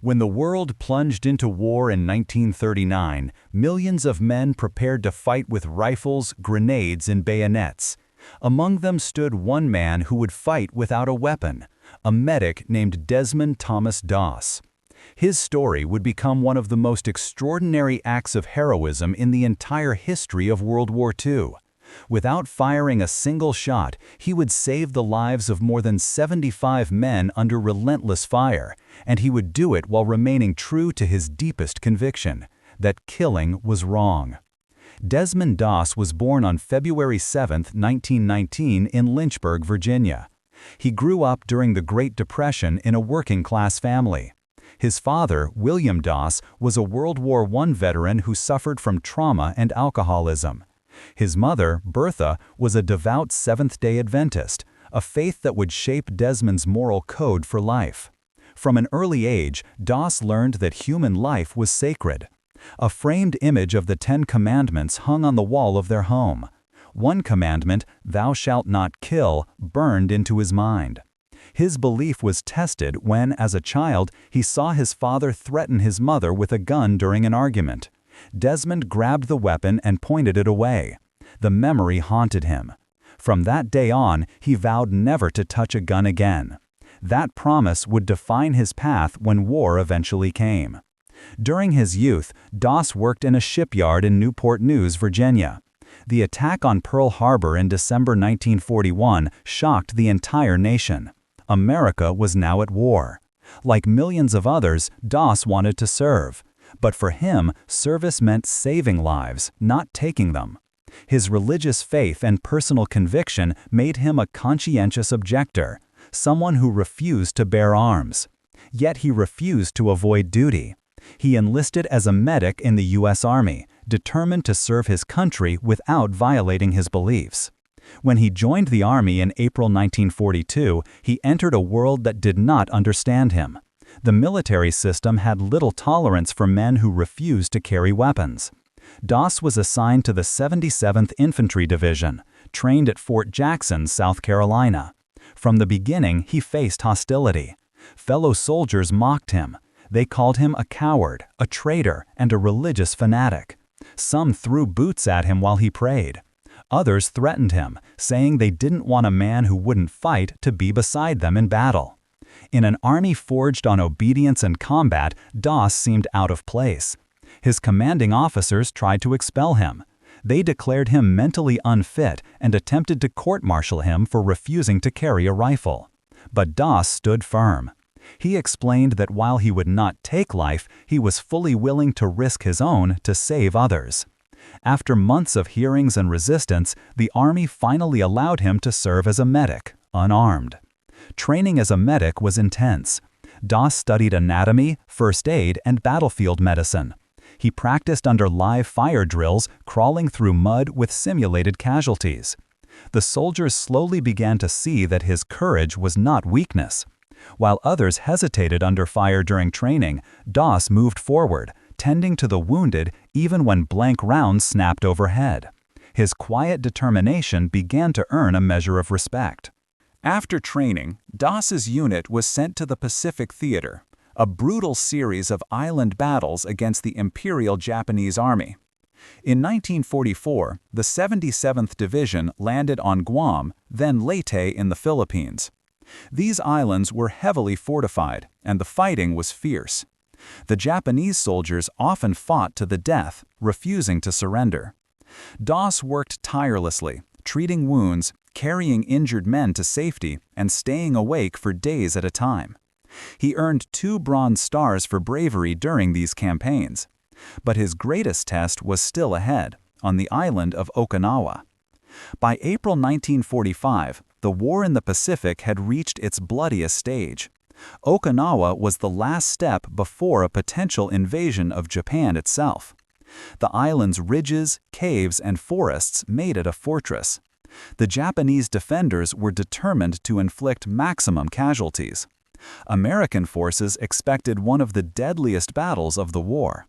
When the world plunged into war in 1939, millions of men prepared to fight with rifles, grenades, and bayonets. Among them stood one man who would fight without a weapon, a medic named Desmond Doss. His story would become one of the most extraordinary acts of heroism in the entire history of World War II. Without firing a single shot, he would save the lives of more than 75 men under relentless fire, and he would do it while remaining true to his deepest conviction, that killing was wrong. Desmond Doss was born on February 7, 1919 in Lynchburg, Virginia. He grew up during the Great Depression in a working-class family. His father, William Doss, was a World War I veteran who suffered from trauma and alcoholism. His mother, Bertha, was a devout Seventh-day Adventist, a faith that would shape Desmond's moral code for life. From an early age, Doss learned that human life was sacred. A framed image of the Ten Commandments hung on the wall of their home. One commandment, "Thou shalt not kill," burned into his mind. His belief was tested when, as a child, he saw his father threaten his mother with a gun during an argument. Desmond grabbed the weapon and pointed it away. The memory haunted him. From that day on, he vowed never to touch a gun again. That promise would define his path when war eventually came. During his youth, Doss worked in a shipyard in Newport News, Virginia. The attack on Pearl Harbor in December 1941 shocked the entire nation. America was now at war. Like millions of others, Doss wanted to serve. But for him, service meant saving lives, not taking them. His religious faith and personal conviction made him a conscientious objector, someone who refused to bear arms. Yet he refused to avoid duty. He enlisted as a medic in the U.S. Army, determined to serve his country without violating his beliefs. When he joined the Army in April 1942, he entered a world that did not understand him. The military system had little tolerance for men who refused to carry weapons. Doss was assigned to the 77th Infantry Division, trained at Fort Jackson, South Carolina. From the beginning, he faced hostility. Fellow soldiers mocked him. They called him a coward, a traitor, and a religious fanatic. Some threw boots at him while he prayed. Others threatened him, saying they didn't want a man who wouldn't fight to be beside them in battle. In an army forged on obedience and combat, Doss seemed out of place. His commanding officers tried to expel him. They declared him mentally unfit and attempted to court-martial him for refusing to carry a rifle. But Doss stood firm. He explained that while he would not take life, he was fully willing to risk his own to save others. After months of hearings and resistance, the Army finally allowed him to serve as a medic, unarmed. Training as a medic was intense. Doss studied anatomy, first aid, and battlefield medicine. He practiced under live fire drills, crawling through mud with simulated casualties. The soldiers slowly began to see that his courage was not weakness. While others hesitated under fire during training, Doss moved forward, tending to the wounded even when blank rounds snapped overhead. His quiet determination began to earn a measure of respect. After training, Doss's unit was sent to the Pacific Theater, a brutal series of island battles against the Imperial Japanese Army. In 1944, the 77th Division landed on Guam, then Leyte in the Philippines. These islands were heavily fortified, and the fighting was fierce. The Japanese soldiers often fought to the death, refusing to surrender. Doss worked tirelessly, treating wounds, carrying injured men to safety, and staying awake for days at a time. He earned 2 Bronze Stars for bravery during these campaigns. But his greatest test was still ahead, on the island of Okinawa. By April 1945, the war in the Pacific had reached its bloodiest stage. Okinawa was the last step before a potential invasion of Japan itself. The island's ridges, caves, and forests made it a fortress. The Japanese defenders were determined to inflict maximum casualties. American forces expected one of the deadliest battles of the war.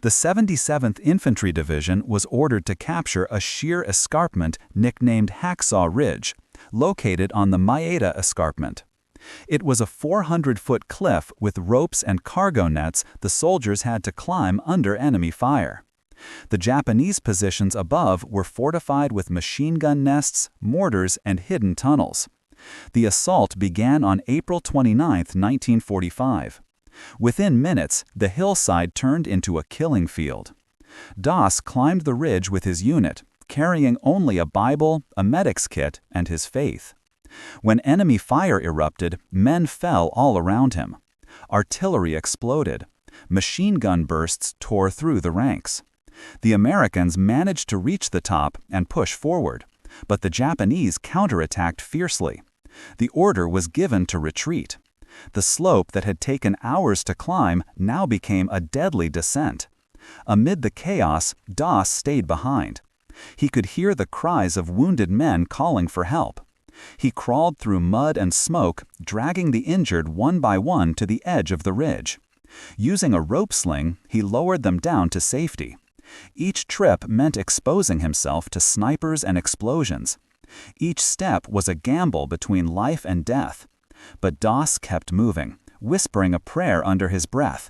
The 77th Infantry Division was ordered to capture a sheer escarpment nicknamed Hacksaw Ridge, located on the Maeda Escarpment. It was a 400-foot cliff with ropes and cargo nets the soldiers had to climb under enemy fire. The Japanese positions above were fortified with machine gun nests, mortars, and hidden tunnels. The assault began on April 29, 1945. Within minutes, the hillside turned into a killing field. Doss climbed the ridge with his unit, carrying only a Bible, a medic's kit, and his faith. When enemy fire erupted, men fell all around him. Artillery exploded. Machine gun bursts tore through the ranks. The Americans managed to reach the top and push forward, but the Japanese counterattacked fiercely. The order was given to retreat. The slope that had taken hours to climb now became a deadly descent. Amid the chaos, Doss stayed behind. He could hear the cries of wounded men calling for help. He crawled through mud and smoke, dragging the injured one by one to the edge of the ridge. Using a rope sling, he lowered them down to safety. Each trip meant exposing himself to snipers and explosions. Each step was a gamble between life and death. But Doss kept moving, whispering a prayer under his breath.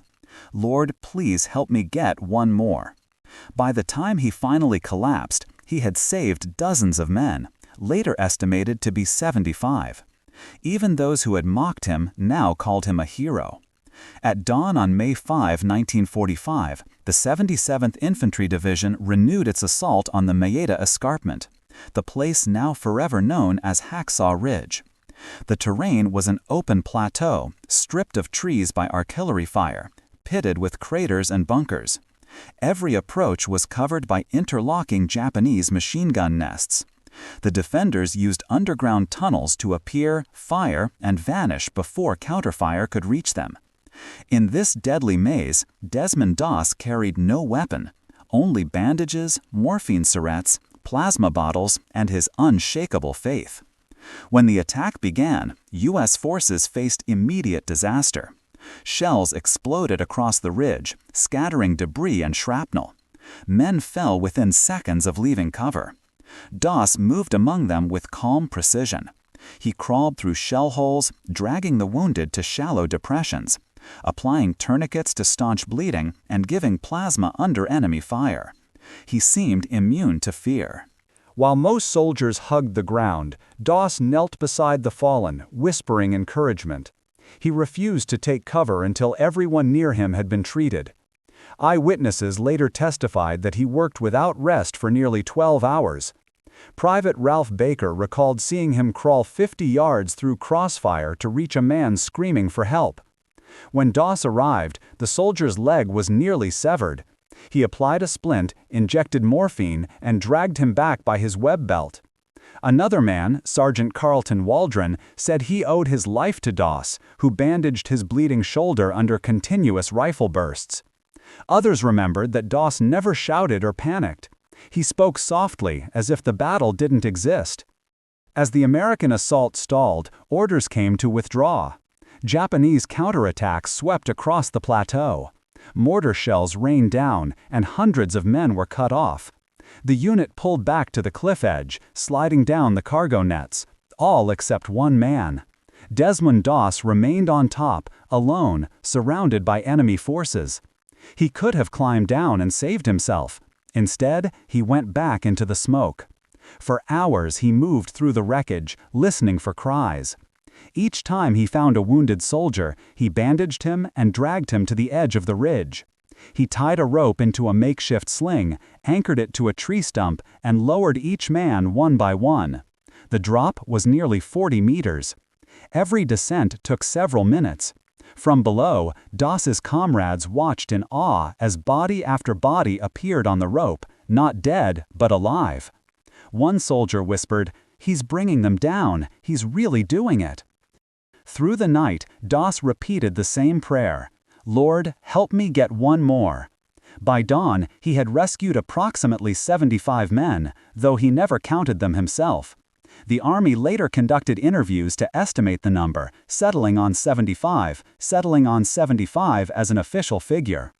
"Lord, please help me get one more." By the time he finally collapsed, he had saved dozens of men, later estimated to be 75. Even those who had mocked him now called him a hero. At dawn on May 5, 1945, the 77th Infantry Division renewed its assault on the Maeda Escarpment, the place now forever known as Hacksaw Ridge. The terrain was an open plateau, stripped of trees by artillery fire, pitted with craters and bunkers. Every approach was covered by interlocking Japanese machine gun nests. The defenders used underground tunnels to appear, fire, and vanish before counterfire could reach them. In this deadly maze, Desmond Doss carried no weapon, only bandages, morphine syrettes, plasma bottles, and his unshakable faith. When the attack began, U.S. forces faced immediate disaster. Shells exploded across the ridge, scattering debris and shrapnel. Men fell within seconds of leaving cover. Doss moved among them with calm precision. He crawled through shell holes, dragging the wounded to shallow depressions, applying tourniquets to staunch bleeding and giving plasma under enemy fire. He seemed immune to fear. While most soldiers hugged the ground, Doss knelt beside the fallen, whispering encouragement. He refused to take cover until everyone near him had been treated. Eyewitnesses later testified that he worked without rest for nearly 12 hours. Private Ralph Baker recalled seeing him crawl 50 yards through crossfire to reach a man screaming for help. When Doss arrived, the soldier's leg was nearly severed. He applied a splint, injected morphine, and dragged him back by his web belt. Another man, Sergeant Carlton Waldron, said he owed his life to Doss, who bandaged his bleeding shoulder under continuous rifle bursts. Others remembered that Doss never shouted or panicked. He spoke softly, as if the battle didn't exist. As the American assault stalled, orders came to withdraw. Japanese counterattacks swept across the plateau. Mortar shells rained down, and hundreds of men were cut off. The unit pulled back to the cliff edge, sliding down the cargo nets, all except one man. Desmond Doss remained on top, alone, surrounded by enemy forces. He could have climbed down and saved himself. Instead, he went back into the smoke. For hours he moved through the wreckage, listening for cries. Each time he found a wounded soldier, he bandaged him and dragged him to the edge of the ridge. He tied a rope into a makeshift sling, anchored it to a tree stump, and lowered each man one by one. The drop was nearly 40 meters. Every descent took several minutes. From below, Doss's comrades watched in awe as body after body appeared on the rope, not dead, but alive. One soldier whispered, "He's bringing them down. He's really doing it." Through the night, Doss repeated the same prayer, "Lord, help me get one more." By dawn, he had rescued approximately 75 men, though he never counted them himself. The Army later conducted interviews to estimate the number, settling on 75 as an official figure.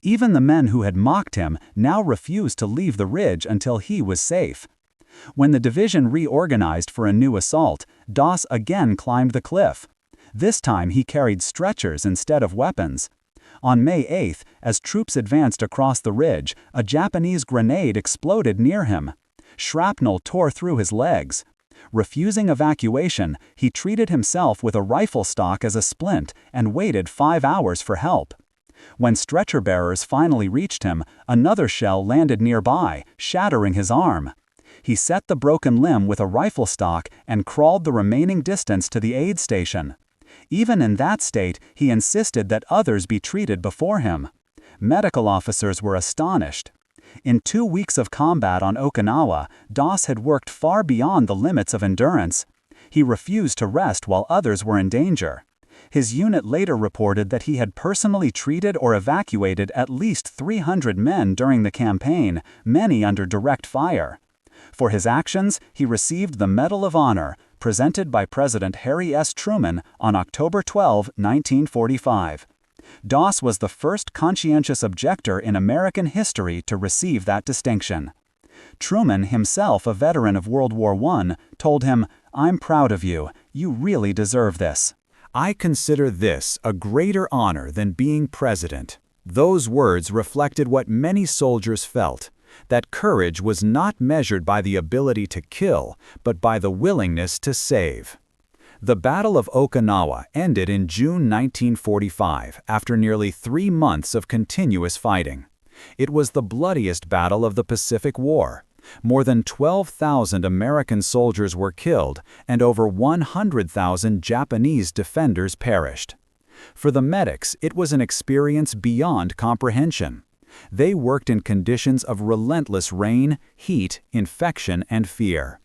Even the men who had mocked him now refused to leave the ridge until he was safe. When the division reorganized for a new assault, Doss again climbed the cliff. This time he carried stretchers instead of weapons. On May 8, as troops advanced across the ridge, a Japanese grenade exploded near him. Shrapnel tore through his legs. Refusing evacuation, he treated himself with a rifle stock as a splint and waited 5 hours for help. When stretcher bearers finally reached him, another shell landed nearby, shattering his arm. He set the broken limb with a rifle stock and crawled the remaining distance to the aid station. Even in that state, he insisted that others be treated before him. Medical officers were astonished. In 2 weeks of combat on Okinawa, Doss had worked far beyond the limits of endurance. He refused to rest while others were in danger. His unit later reported that he had personally treated or evacuated at least 300 men during the campaign, many under direct fire. For his actions, he received the Medal of Honor, presented by President Harry S. Truman on October 12, 1945. Doss was the first conscientious objector in American history to receive that distinction. Truman, himself a veteran of World War I, told him, "I'm proud of you. You really deserve this." "I consider this a greater honor than being president." Those words reflected what many soldiers felt, that courage was not measured by the ability to kill, but by the willingness to save. The Battle of Okinawa ended in June 1945 after nearly 3 months of continuous fighting. It was the bloodiest battle of the Pacific War. More than 12,000 American soldiers were killed, and over 100,000 Japanese defenders perished. For the medics, it was an experience beyond comprehension. They worked in conditions of relentless rain, heat, infection, and fear.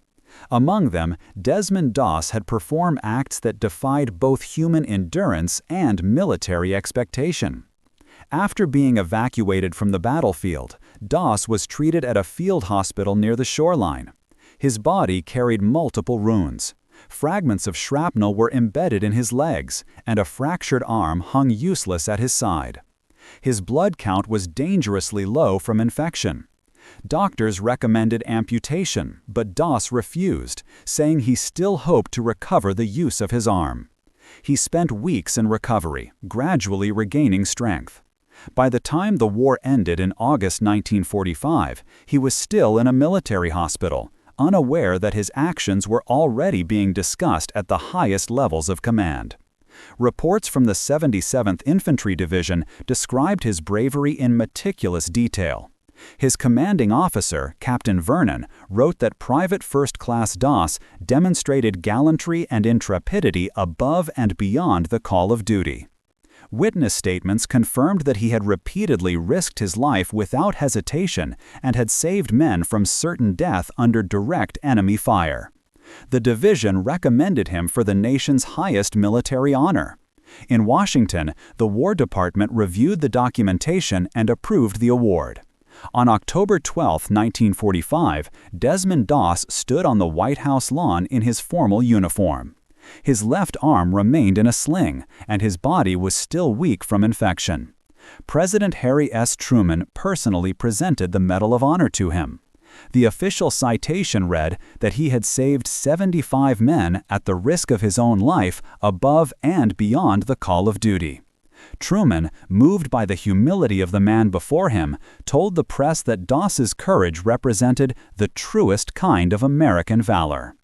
Among them, Desmond Doss had performed acts that defied both human endurance and military expectation. After being evacuated from the battlefield, Doss was treated at a field hospital near the shoreline. His body carried multiple wounds. Fragments of shrapnel were embedded in his legs, and a fractured arm hung useless at his side. His blood count was dangerously low from infection. Doctors recommended amputation, but Doss refused, saying he still hoped to recover the use of his arm. He spent weeks in recovery, gradually regaining strength. By the time the war ended in August 1945, he was still in a military hospital, unaware that his actions were already being discussed at the highest levels of command. Reports from the 77th Infantry Division described his bravery in meticulous detail. His commanding officer, Captain Vernon, wrote that Private First Class Doss demonstrated gallantry and intrepidity above and beyond the call of duty. Witness statements confirmed that he had repeatedly risked his life without hesitation and had saved men from certain death under direct enemy fire. The division recommended him for the nation's highest military honor. In Washington, the War Department reviewed the documentation and approved the award. On October 12, 1945, Desmond Doss stood on the White House lawn in his formal uniform. His left arm remained in a sling, and his body was still weak from infection. President Harry S. Truman personally presented the Medal of Honor to him. The official citation read that he had saved 75 men at the risk of his own life above and beyond the call of duty. Truman, moved by the humility of the man before him, told the press that Doss's courage represented the truest kind of American valor.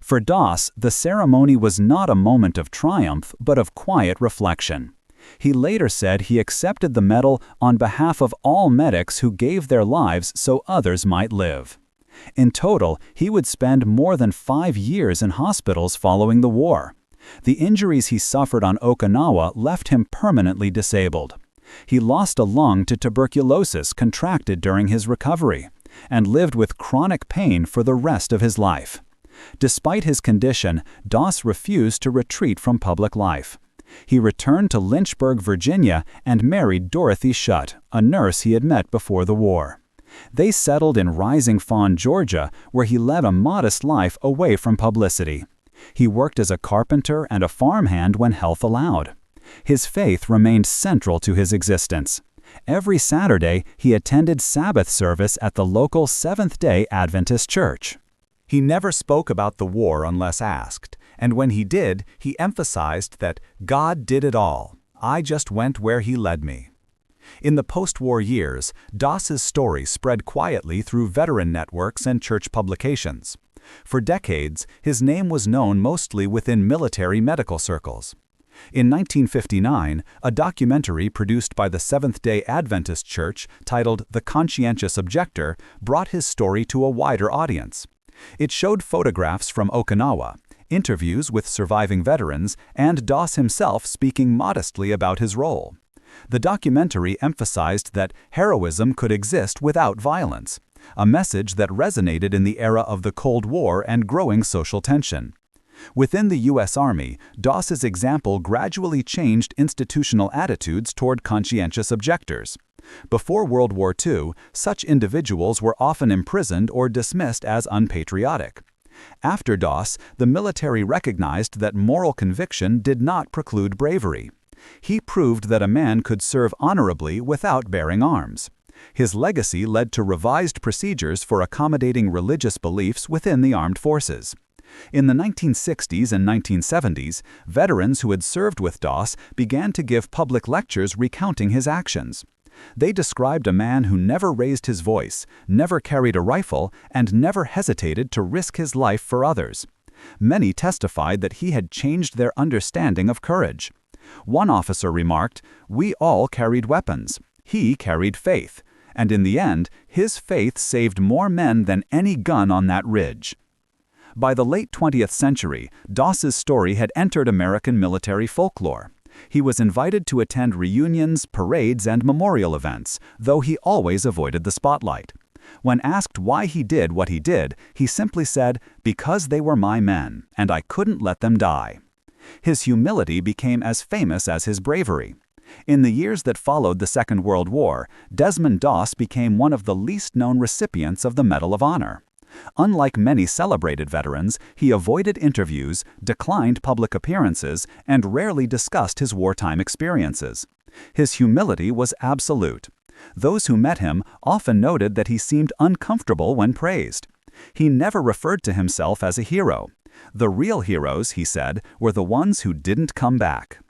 For Doss, the ceremony was not a moment of triumph, but of quiet reflection. He later said he accepted the medal on behalf of all medics who gave their lives so others might live. In total, he would spend more than 5 years in hospitals following the war. The injuries he suffered on Okinawa left him permanently disabled. He lost a lung to tuberculosis contracted during his recovery, and lived with chronic pain for the rest of his life. Despite his condition, Doss refused to retreat from public life. He returned to Lynchburg, Virginia, and married Dorothy Shutt, a nurse he had met before the war. They settled in Rising Fawn, Georgia, where he led a modest life away from publicity. He worked as a carpenter and a farmhand when health allowed. His faith remained central to his existence. Every Saturday, he attended Sabbath service at the local Seventh-day Adventist church. He never spoke about the war unless asked, And when he did, he emphasized that God did it all. I just went where he led me. In the post-war years, Doss's story spread quietly through veteran networks and church publications. For decades, his name was known mostly within military medical circles. In 1959, a documentary produced by the Seventh-day Adventist Church titled The Conscientious Objector brought his story to a wider audience. It showed photographs from Okinawa, interviews with surviving veterans, and Doss himself speaking modestly about his role. The documentary emphasized that heroism could exist without violence, a message that resonated in the era of the Cold War and growing social tension. Within the U.S. Army, Doss's example gradually changed institutional attitudes toward conscientious objectors. Before World War II, such individuals were often imprisoned or dismissed as unpatriotic. After Doss, the military recognized that moral conviction did not preclude bravery. He proved that a man could serve honorably without bearing arms. His legacy led to revised procedures for accommodating religious beliefs within the armed forces. In the 1960s and 1970s, veterans who had served with Doss began to give public lectures recounting his actions. They described a man who never raised his voice, never carried a rifle, and never hesitated to risk his life for others. Many testified that he had changed their understanding of courage. One officer remarked, "We all carried weapons. He carried faith. And in the end, his faith saved more men than any gun on that ridge." By the late 20th century, Doss's story had entered American military folklore. He was invited to attend reunions, parades, and memorial events, though he always avoided the spotlight. When asked why he did what he did, he simply said, "Because they were my men, and I couldn't let them die." His humility became as famous as his bravery. In the years that followed the Second World War, Desmond Doss became one of the least-known recipients of the Medal of Honor. Unlike many celebrated veterans, he avoided interviews, declined public appearances, and rarely discussed his wartime experiences. His humility was absolute. Those who met him often noted that he seemed uncomfortable when praised. He never referred to himself as a hero. The real heroes, he said, were the ones who didn't come back.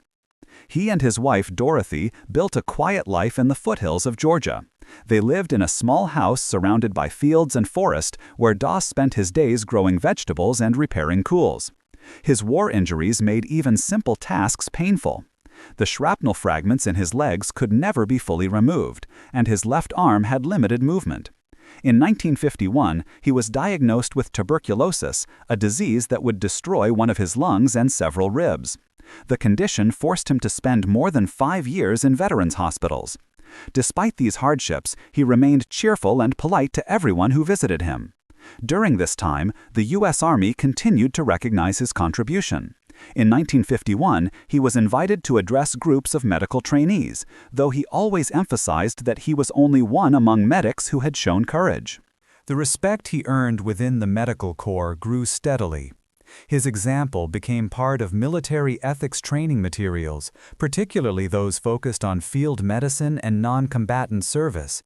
He and his wife, Dorothy, built a quiet life in the foothills of Georgia. They lived in a small house surrounded by fields and forest where Doss spent his days growing vegetables and repairing tools. His war injuries made even simple tasks painful. The shrapnel fragments in his legs could never be fully removed, and his left arm had limited movement. In 1951, he was diagnosed with tuberculosis, a disease that would destroy one of his lungs and several ribs. The condition forced him to spend more than 5 years in veterans' hospitals. Despite these hardships, he remained cheerful and polite to everyone who visited him. During this time, the U.S. Army continued to recognize his contribution. In 1951, he was invited to address groups of medical trainees, though he always emphasized that he was only one among medics who had shown courage. The respect he earned within the medical corps grew steadily. His example became part of military ethics training materials, particularly those focused on field medicine and non-combatant service.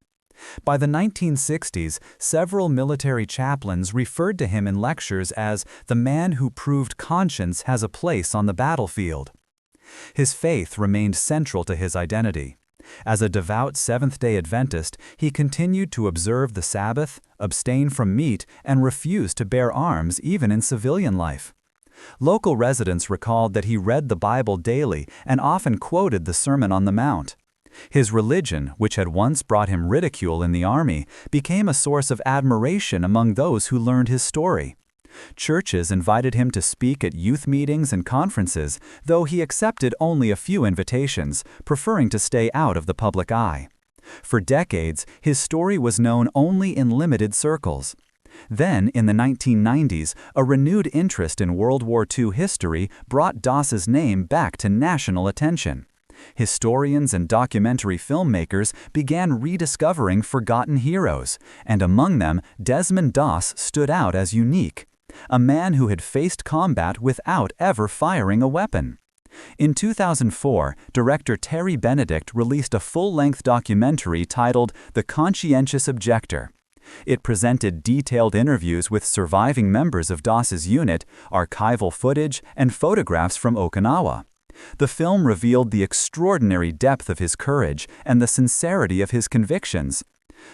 By the 1960s, several military chaplains referred to him in lectures as the man who proved conscience has a place on the battlefield. His faith remained central to his identity. As a devout Seventh-day Adventist, he continued to observe the Sabbath, abstain from meat, and refuse to bear arms even in civilian life. Local residents recalled that he read the Bible daily and often quoted the Sermon on the Mount. His religion, which had once brought him ridicule in the army, became a source of admiration among those who learned his story. Churches invited him to speak at youth meetings and conferences, though he accepted only a few invitations, preferring to stay out of the public eye. For decades, his story was known only in limited circles. Then, in the 1990s, a renewed interest in World War II history brought Doss's name back to national attention. Historians and documentary filmmakers began rediscovering forgotten heroes, and among them, Desmond Doss stood out as unique. A man who had faced combat without ever firing a weapon. In 2004, director Terry Benedict released a full-length documentary titled The Conscientious Objector. It presented detailed interviews with surviving members of Doss's unit, archival footage, and photographs from Okinawa. The film revealed the extraordinary depth of his courage and the sincerity of his convictions.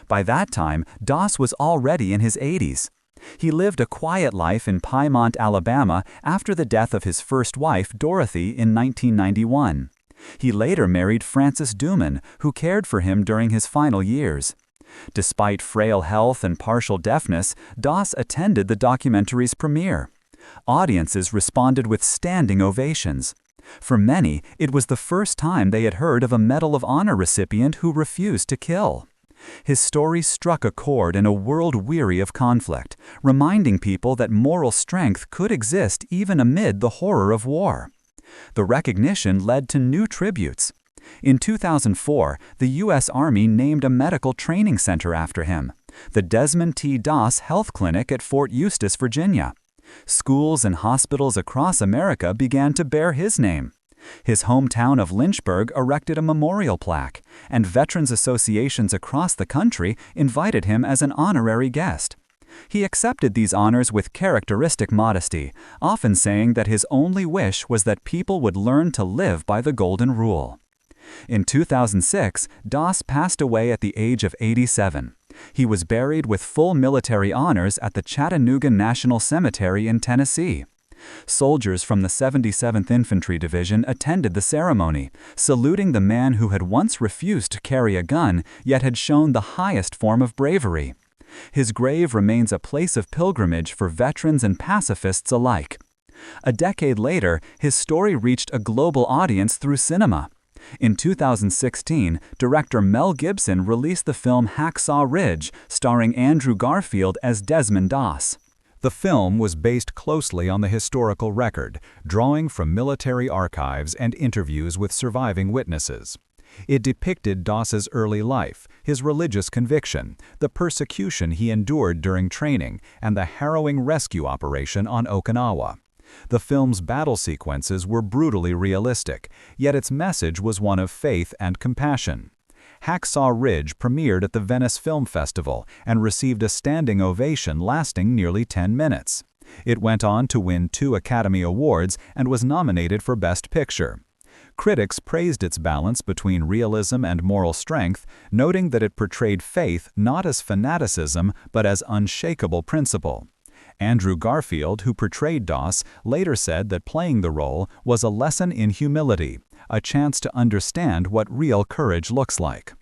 By that time, Doss was already in his 80s. He lived a quiet life in Piedmont, Alabama after the death of his first wife, Dorothy, in 1991. He later married Frances Duman, who cared for him during his final years. Despite frail health and partial deafness, Doss attended the documentary's premiere. Audiences responded with standing ovations. For many, it was the first time they had heard of a Medal of Honor recipient who refused to kill. His story struck a chord in a world weary of conflict, reminding people that moral strength could exist even amid the horror of war. The recognition led to new tributes. In 2004, the U.S. Army named a medical training center after him, the Desmond Doss Health Clinic at Fort Eustis, Virginia. Schools and hospitals across America began to bear his name. His hometown of Lynchburg erected a memorial plaque, and veterans associations across the country invited him as an honorary guest. He accepted these honors with characteristic modesty, often saying that his only wish was that people would learn to live by the Golden Rule. In 2006, Doss passed away at the age of 87. He was buried with full military honors at the Chattanooga National Cemetery in Tennessee. Soldiers from the 77th Infantry Division attended the ceremony, saluting the man who had once refused to carry a gun, yet had shown the highest form of bravery. His grave remains a place of pilgrimage for veterans and pacifists alike. A decade later, his story reached a global audience through cinema. In 2016, director Mel Gibson released the film Hacksaw Ridge, starring Andrew Garfield as Desmond Doss. The film was based closely on the historical record, drawing from military archives and interviews with surviving witnesses. It depicted Doss's early life, his religious conviction, the persecution he endured during training, and the harrowing rescue operation on Okinawa. The film's battle sequences were brutally realistic, yet its message was one of faith and compassion. Hacksaw Ridge premiered at the Venice Film Festival and received a standing ovation lasting nearly 10 minutes. It went on to win 2 Academy Awards and was nominated for Best Picture. Critics praised its balance between realism and moral strength, noting that it portrayed faith not as fanaticism but as unshakable principle. Andrew Garfield, who portrayed Doss, later said that playing the role was a lesson in humility, a chance to understand what real courage looks like.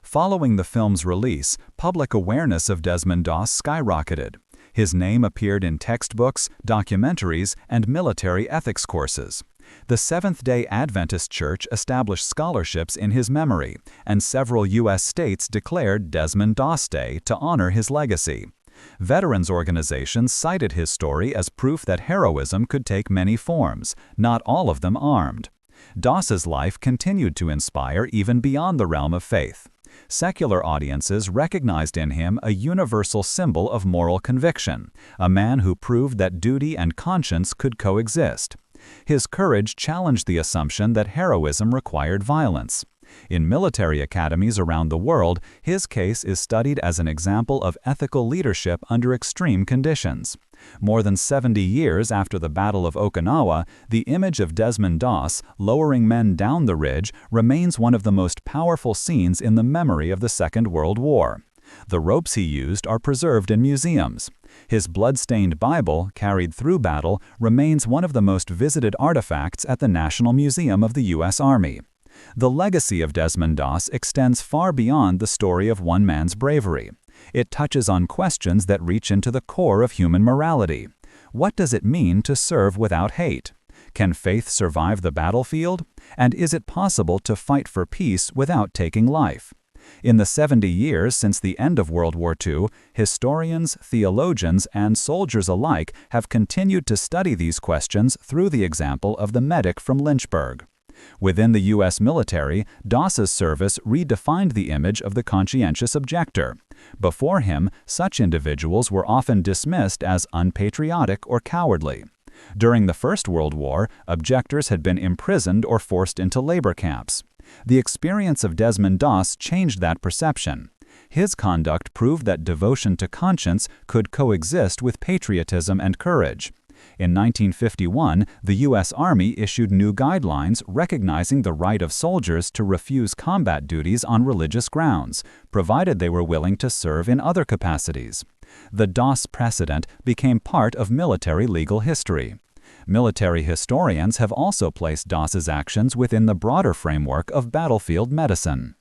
Following the film's release, public awareness of Desmond Doss skyrocketed. His name appeared in textbooks, documentaries, and military ethics courses. The Seventh-day Adventist Church established scholarships in his memory, and several U.S. states declared Desmond Doss Day to honor his legacy. Veterans organizations cited his story as proof that heroism could take many forms, not all of them armed. Doss's life continued to inspire even beyond the realm of faith. Secular audiences recognized in him a universal symbol of moral conviction, a man who proved that duty and conscience could coexist. His courage challenged the assumption that heroism required violence. In military academies around the world, his case is studied as an example of ethical leadership under extreme conditions. More than 70 years after the Battle of Okinawa, the image of Desmond Doss lowering men down the ridge remains one of the most powerful scenes in the memory of the Second World War. The ropes he used are preserved in museums. His blood-stained Bible, carried through battle, remains one of the most visited artifacts at the National Museum of the U.S. Army. The legacy of Desmond Doss extends far beyond the story of one man's bravery. It touches on questions that reach into the core of human morality. What does it mean to serve without hate? Can faith survive the battlefield? And is it possible to fight for peace without taking life? In the 70 years since the end of World War II, historians, theologians, and soldiers alike have continued to study these questions through the example of the medic from Lynchburg. Within the U.S. military, Doss's service redefined the image of the conscientious objector. Before him, such individuals were often dismissed as unpatriotic or cowardly. During the First World War, objectors had been imprisoned or forced into labor camps. The experience of Desmond Doss changed that perception. His conduct proved that devotion to conscience could coexist with patriotism and courage. In 1951, the U.S. Army issued new guidelines recognizing the right of soldiers to refuse combat duties on religious grounds, provided they were willing to serve in other capacities. The Doss precedent became part of military legal history. Military historians have also placed Doss's actions within the broader framework of battlefield medicine.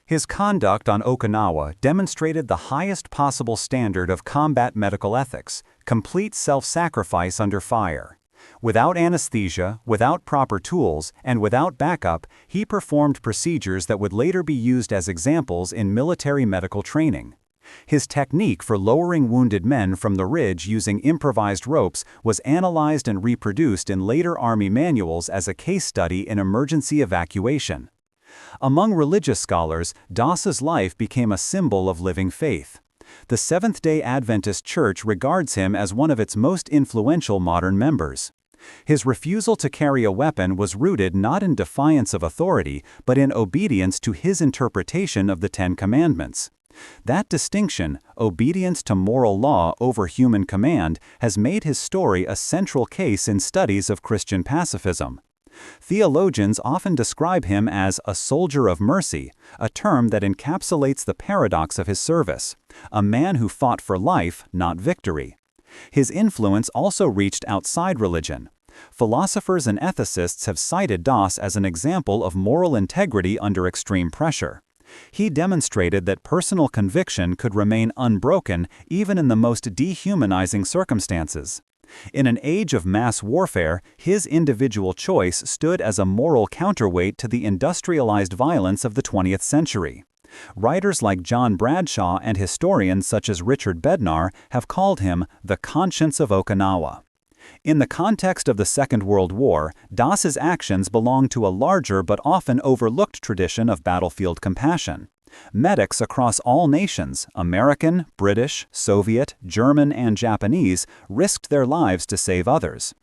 His conduct on Okinawa demonstrated the highest possible standard of combat medical ethics, complete self-sacrifice under fire. Without anesthesia, without proper tools, and without backup, he performed procedures that would later be used as examples in military medical training. His technique for lowering wounded men from the ridge using improvised ropes was analyzed and reproduced in later Army manuals as a case study in emergency evacuation. Among religious scholars, Doss's life became a symbol of living faith. The Seventh-day Adventist Church regards him as one of its most influential modern members. His refusal to carry a weapon was rooted not in defiance of authority, but in obedience to his interpretation of the Ten Commandments. That distinction, obedience to moral law over human command, has made his story a central case in studies of Christian pacifism. Theologians often describe him as a soldier of mercy, a term that encapsulates the paradox of his service, a man who fought for life, not victory. His influence also reached outside religion. Philosophers and ethicists have cited Doss as an example of moral integrity under extreme pressure. He demonstrated that personal conviction could remain unbroken even in the most dehumanizing circumstances. In an age of mass warfare, his individual choice stood as a moral counterweight to the industrialized violence of the 20th century. Writers like John Bradshaw and historians such as Richard Bednar have called him the conscience of Okinawa. In the context of the Second World War, Doss's actions belong to a larger but often overlooked tradition of battlefield compassion. Medics across all nations, American, British, Soviet, German, and Japanese, risked their lives to save others.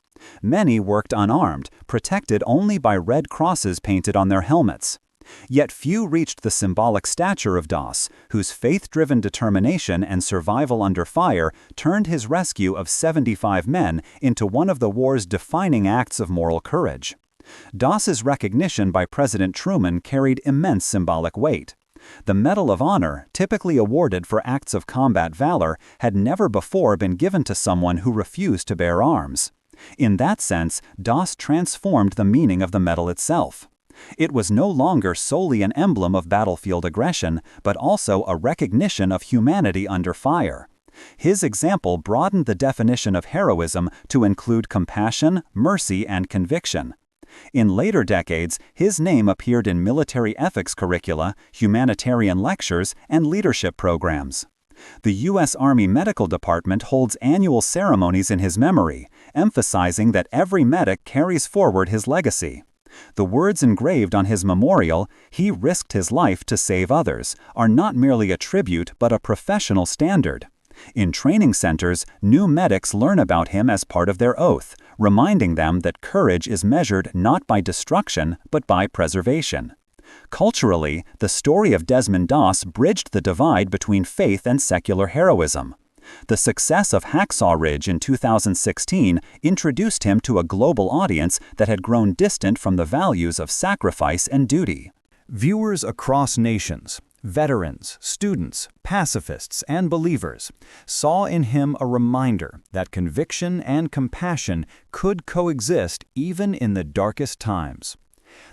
Many worked unarmed, protected only by red crosses painted on their helmets. Yet few reached the symbolic stature of Doss, whose faith-driven determination and survival under fire turned his rescue of 75 men into one of the war's defining acts of moral courage. Doss's recognition by President Truman carried immense symbolic weight. The Medal of Honor, typically awarded for acts of combat valor, had never before been given to someone who refused to bear arms. In that sense, Doss transformed the meaning of the medal itself. It was no longer solely an emblem of battlefield aggression, but also a recognition of humanity under fire. His example broadened the definition of heroism to include compassion, mercy, and conviction. In later decades, his name appeared in military ethics curricula, humanitarian lectures, and leadership programs. The U.S. Army Medical Department holds annual ceremonies in his memory, emphasizing that every medic carries forward his legacy. The words engraved on his memorial, "He risked his life to save others," are not merely a tribute but a professional standard. In training centers, new medics learn about him as part of their oath, reminding them that courage is measured not by destruction but by preservation. Culturally, the story of Desmond Doss bridged the divide between faith and secular heroism. The success of Hacksaw Ridge in 2016 introduced him to a global audience that had grown distant from the values of sacrifice and duty. Viewers across nations, veterans, students, pacifists, and believers saw in him a reminder that conviction and compassion could coexist even in the darkest times.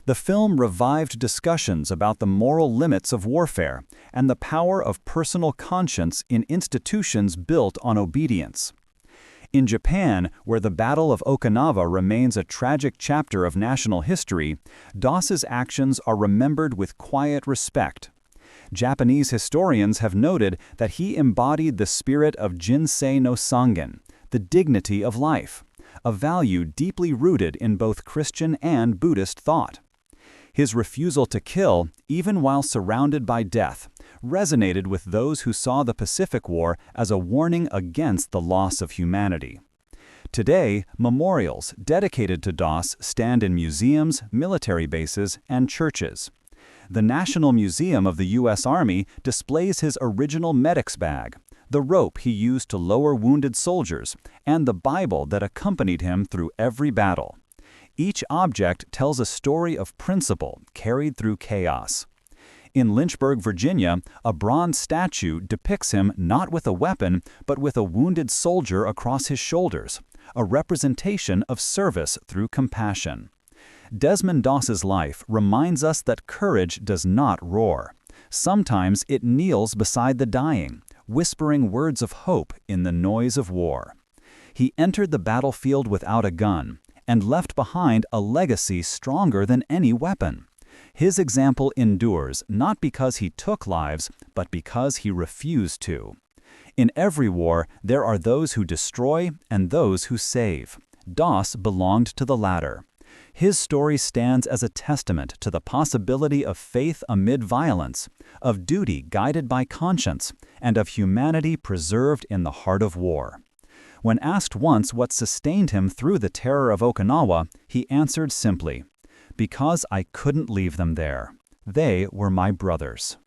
The film revived discussions about the moral limits of warfare and the power of personal conscience in institutions built on obedience. In Japan, where the Battle of Okinawa remains a tragic chapter of national history, Doss's actions are remembered with quiet respect. Japanese historians have noted that he embodied the spirit of Jinsei no Sangen, the dignity of life, a value deeply rooted in both Christian and Buddhist thought. His refusal to kill, even while surrounded by death, resonated with those who saw the Pacific War as a warning against the loss of humanity. Today, memorials dedicated to Doss stand in museums, military bases, and churches. The National Museum of the U.S. Army displays his original medic's bag, the rope he used to lower wounded soldiers, and the Bible that accompanied him through every battle. Each object tells a story of principle carried through chaos. In Lynchburg, Virginia, a bronze statue depicts him not with a weapon, but with a wounded soldier across his shoulders, a representation of service through compassion. Desmond Doss's life reminds us that courage does not roar. Sometimes it kneels beside the dying, whispering words of hope in the noise of war. He entered the battlefield without a gun and left behind a legacy stronger than any weapon. His example endures not because he took lives, but because he refused to. In every war, there are those who destroy and those who save. Doss belonged to the latter. His story stands as a testament to the possibility of faith amid violence, of duty guided by conscience, and of humanity preserved in the heart of war. When asked once what sustained him through the terror of Okinawa, he answered simply, "Because I couldn't leave them there. They were my brothers."